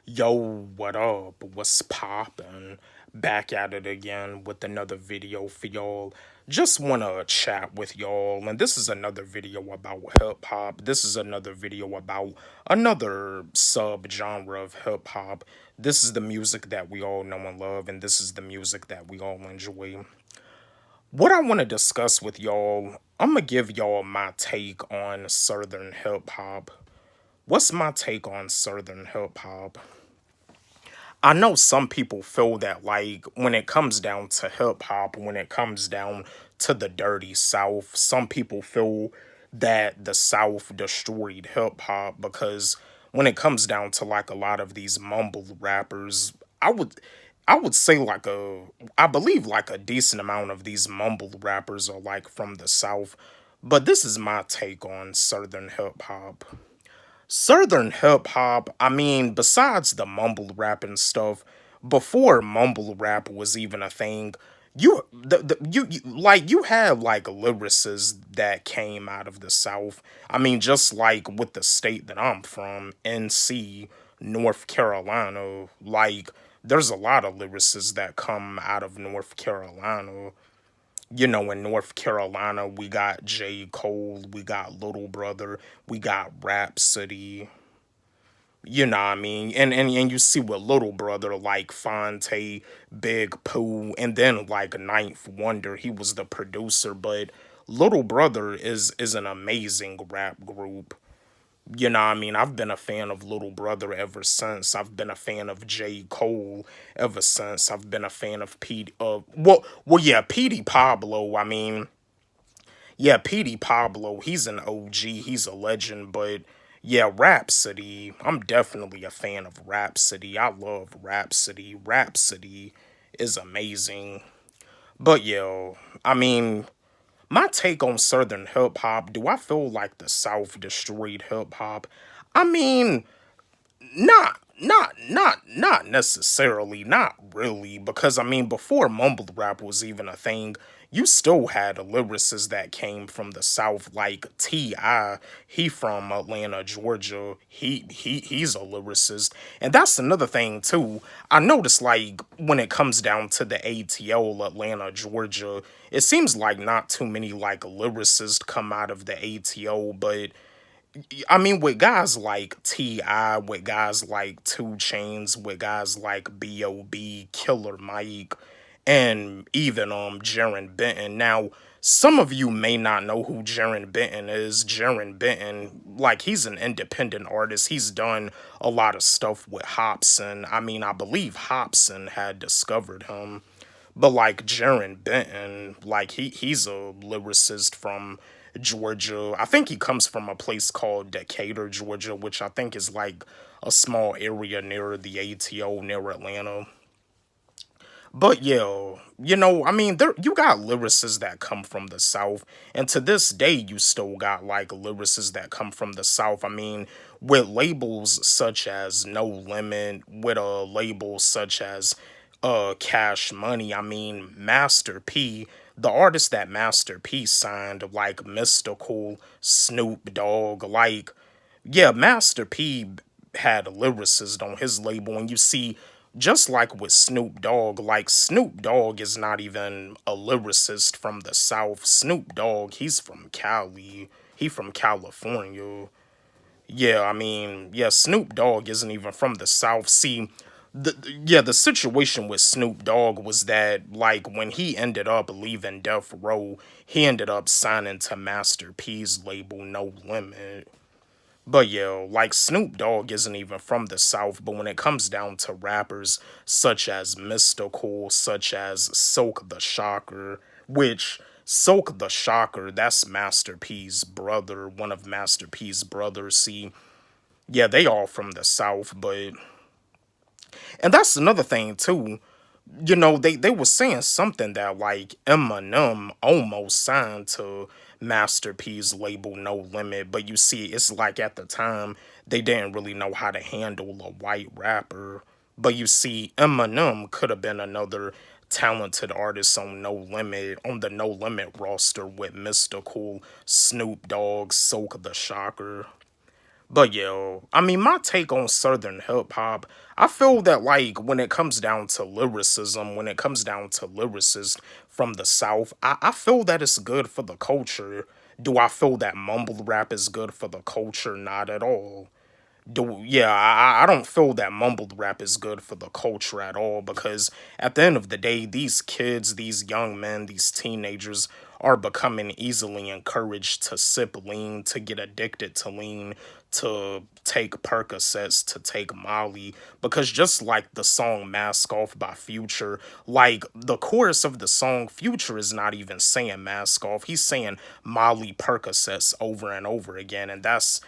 Yo, what up? What's poppin'? Back at it again with another video for y'all. Just wanna chat with y'all, and this is another video about hip hop. This is another video about another sub genre of hip hop. This is the music that we all know and love, and this is the music that we all enjoy. What I want to discuss with y'all, I'm gonna give y'all my take on Southern hip hop. What's my take on Southern hip hop? I know some people feel that, like, when it comes down to hip hop, when it comes down to the dirty South, some people feel that the South destroyed hip hop because when it comes down to like a lot of these mumble rappers, I would I would say I believe like a decent amount of these mumble rappers are like from the South, but this is my take on Southern hip hop. Southern hip hop, I mean, besides the mumble rap and stuff, before mumble rap was even a thing, you had like lyricists that came out of the South. I mean, just like with the state that I'm from, NC, North Carolina, like there's a lot of lyricists that come out of North Carolina. In North Carolina, we got J. Cole, we got Little Brother, we got Rhapsody. You know what I mean? And you see with Little Brother, like Fonte, Big Pooh, and then like Ninth Wonder, he was the producer, but Little Brother is an amazing rap group. You know what I mean? I've been a fan of Little Brother ever since. I've been a fan of J. Cole ever since. I've been a fan of Pete yeah, Petey Pablo. I mean, yeah, Petey Pablo, he's an OG, he's a legend, but yeah, Rhapsody, I'm definitely a fan of Rhapsody. I love Rhapsody. Rhapsody is amazing. But yo, I mean, my take on Southern hip hop, do I feel like the South destroyed hip hop? I mean, not necessarily, not really, because I mean, before mumble rap was even a thing, you still had lyricists that came from the South, like T.I. He from Atlanta, Georgia. He's a lyricist, and that's another thing too. I noticed, like, when it comes down to the ATL, Atlanta, Georgia, it seems like not too many like lyricists come out of the ATO, but I mean, with guys like T.I., with guys like Two Chains, with guys like B.O.B., Killer Mike, and even Jaron Benton. Now, some of you may not know who Jaron Benton is. Jaron Benton, like, he's an independent artist. He's done a lot of stuff with Hobson. I mean, I believe Hobson had discovered him. But like Jaron Benton, like he's a lyricist from Georgia. I think he comes from a place called Decatur, Georgia, which I think is like a small area near the ATO near Atlanta. But yeah, I mean, there you got lyricists that come from the South, and to this day, you still got like lyricists that come from the South. I mean, with labels such as No Limit, with a label such as Cash Money. I mean, Master P, the artist that Master P signed, like Mystical, Snoop Dogg, like yeah, Master P had a lyricist on his label, and you see, just like with Snoop Dogg, like Snoop Dogg is not even a lyricist from the South. Snoop Dogg, he's from Cali. He from California. Yeah, I mean, yeah, Snoop Dogg isn't even from the South. See, the situation with Snoop Dogg was that like when he ended up leaving Death Row, he ended up signing to Master P's label No Limit. But yo, like Snoop Dogg isn't even from the South, but when it comes down to rappers such as Mystical, such as Silk the Shocker, which Silk the Shocker, that's Master P's brother, one of Master P's brothers. See, yeah, they all from the South, but and that's another thing too. They were saying something that like Eminem almost signed to Master P's label No Limit, but you see, it's like at the time they didn't really know how to handle a white rapper. But you see, Eminem could have been another talented artist on No Limit, on the No Limit roster with Mystical, Snoop Dogg, Silk the Shocker. But yo, I mean, my take on Southern hip hop, I feel that like when it comes down to lyricism, when it comes down to lyricists from the South, I feel that it's good for the culture. Do I feel that mumble rap is good for the culture? Not at all. I don't feel that mumbled rap is good for the culture at all, because at the end of the day, these kids, these young men, these teenagers are becoming easily encouraged to sip lean, to get addicted to lean, to take Percocets, to take Molly, because just like the song Mask Off by Future, like the chorus of the song, Future is not even saying mask off, he's saying Molly Percocets over and over again, and that's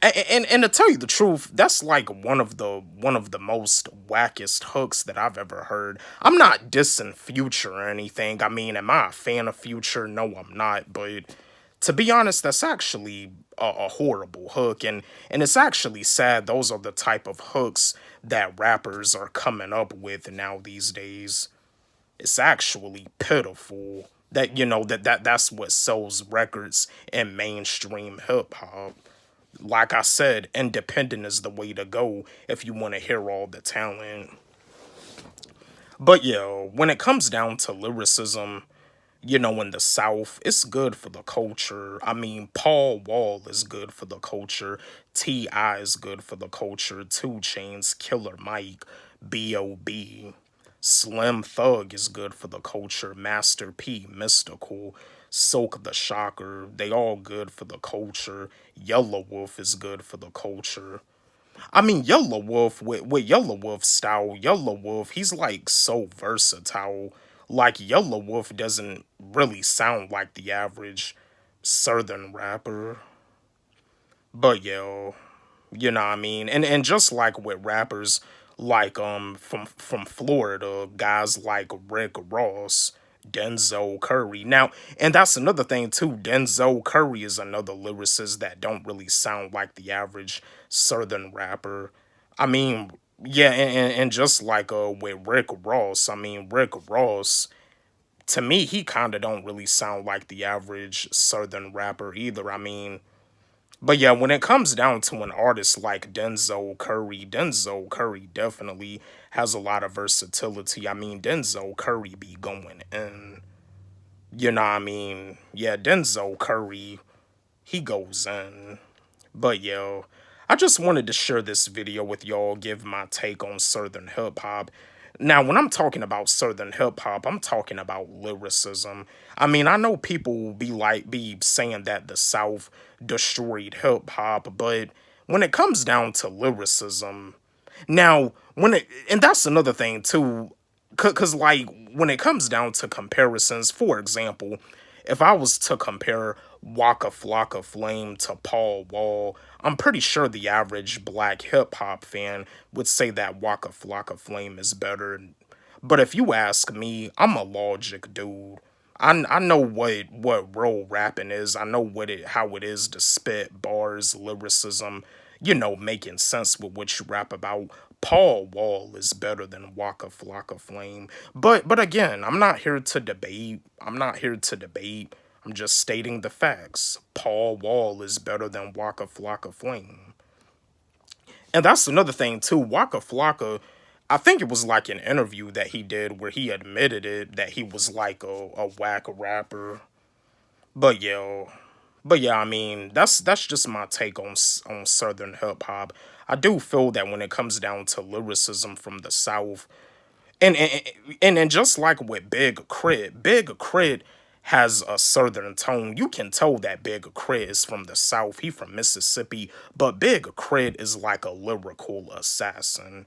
and to tell you the truth, that's like one of the most wackest hooks that I've ever heard. I'm not dissing Future or anything. I mean, am I a fan of Future? No, I'm not. But to be honest, that's actually a horrible hook, and it's actually sad. Those are the type of hooks that rappers are coming up with now these days. It's actually pitiful that that's what sells records in mainstream hip hop. Like I said, independent is the way to go if you want to hear all the talent. But yo, when it comes down to lyricism, in the South, it's good for the culture. I mean, Paul Wall is good for the culture. T.I. is good for the culture. 2 Chainz, Killer Mike, B.O.B. Slim Thug is good for the culture. Master P, Mystical, Silk the Shocker, they all good for the culture. Yellow Wolf is good for the culture. I mean, Yellow Wolf, with Yellow Wolf style, Yellow Wolf, he's like so versatile. Like, Yellow Wolf doesn't really sound like the average Southern rapper. But yo, you know what I mean? And just like with rappers like from Florida, guys like Rick Ross, Denzel Curry. Now, and that's another thing too. Denzel Curry is another lyricist that don't really sound like the average Southern rapper. I mean, yeah, and just like with Rick Ross, I mean Rick Ross, to me, he kinda don't really sound like the average Southern rapper either. I mean, but yeah, when it comes down to an artist like Denzel Curry definitely has a lot of versatility. I mean, Denzel Curry be going in. You know what I mean? Yeah, Denzel Curry, he goes in. But yo, I just wanted to share this video with y'all, give my take on Southern hip hop. Now, when I'm talking about Southern hip hop, I'm talking about lyricism. I mean, I know people will be saying that the South destroyed hip hop, but when it comes down to lyricism, now and that's another thing too, cause like when it comes down to comparisons, for example, if I was to compare Waka Flocka Flame to Paul Wall, I'm pretty sure the average black hip hop fan would say that Waka Flocka Flame is better. But if you ask me, I'm a logic dude. I know what real rapping is. I know how it is to spit bars, lyricism, making sense with what you rap about. Paul Wall is better than Waka Flocka Flame. But again, I'm not here to debate. I'm not here to debate. I'm just stating the facts. Paul Wall is better than Waka Flocka Flame. And that's another thing too. Waka Flocka, I think it was like an interview that he did where he admitted it that he was like a whack rapper. But yo, but yeah, I mean that's just my take on Southern hip hop. I do feel that when it comes down to lyricism from the South, and just like with Big Crit has a southern tone. You can tell that Big Crit is from the South. He from Mississippi, but Big Crit is like a lyrical assassin.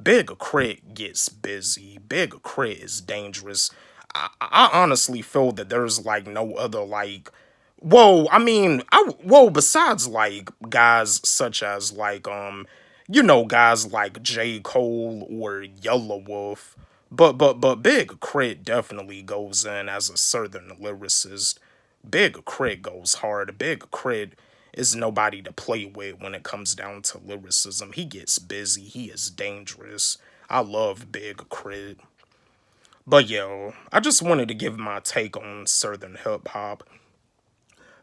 Big Crit gets busy. Big Crit is dangerous. I honestly feel that there's like no other like. Whoa, I mean, besides like guys such as like guys like J. Cole or Yellow Wolf, but Big Crit definitely goes in as a southern lyricist. Big Crit goes hard. Big Crit is nobody to play with when it comes down to lyricism. He gets busy. He is dangerous. I love Big Crit. But yo, I just wanted to give my take on southern hip hop.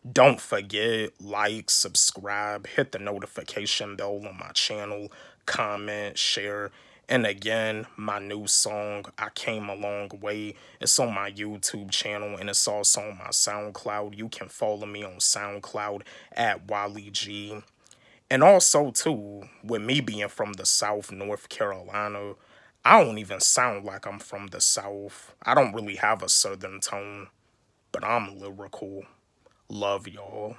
Don't forget, like, subscribe, hit the notification bell on my channel, comment, share. And again, my new song, I Came a Long Way, it's on my YouTube channel and it's also on my SoundCloud. You can follow me on SoundCloud at Wally G. And also, too, with me being from the South, North Carolina, I don't even sound like I'm from the South. I don't really have a southern tone, but I'm lyrical. Love y'all.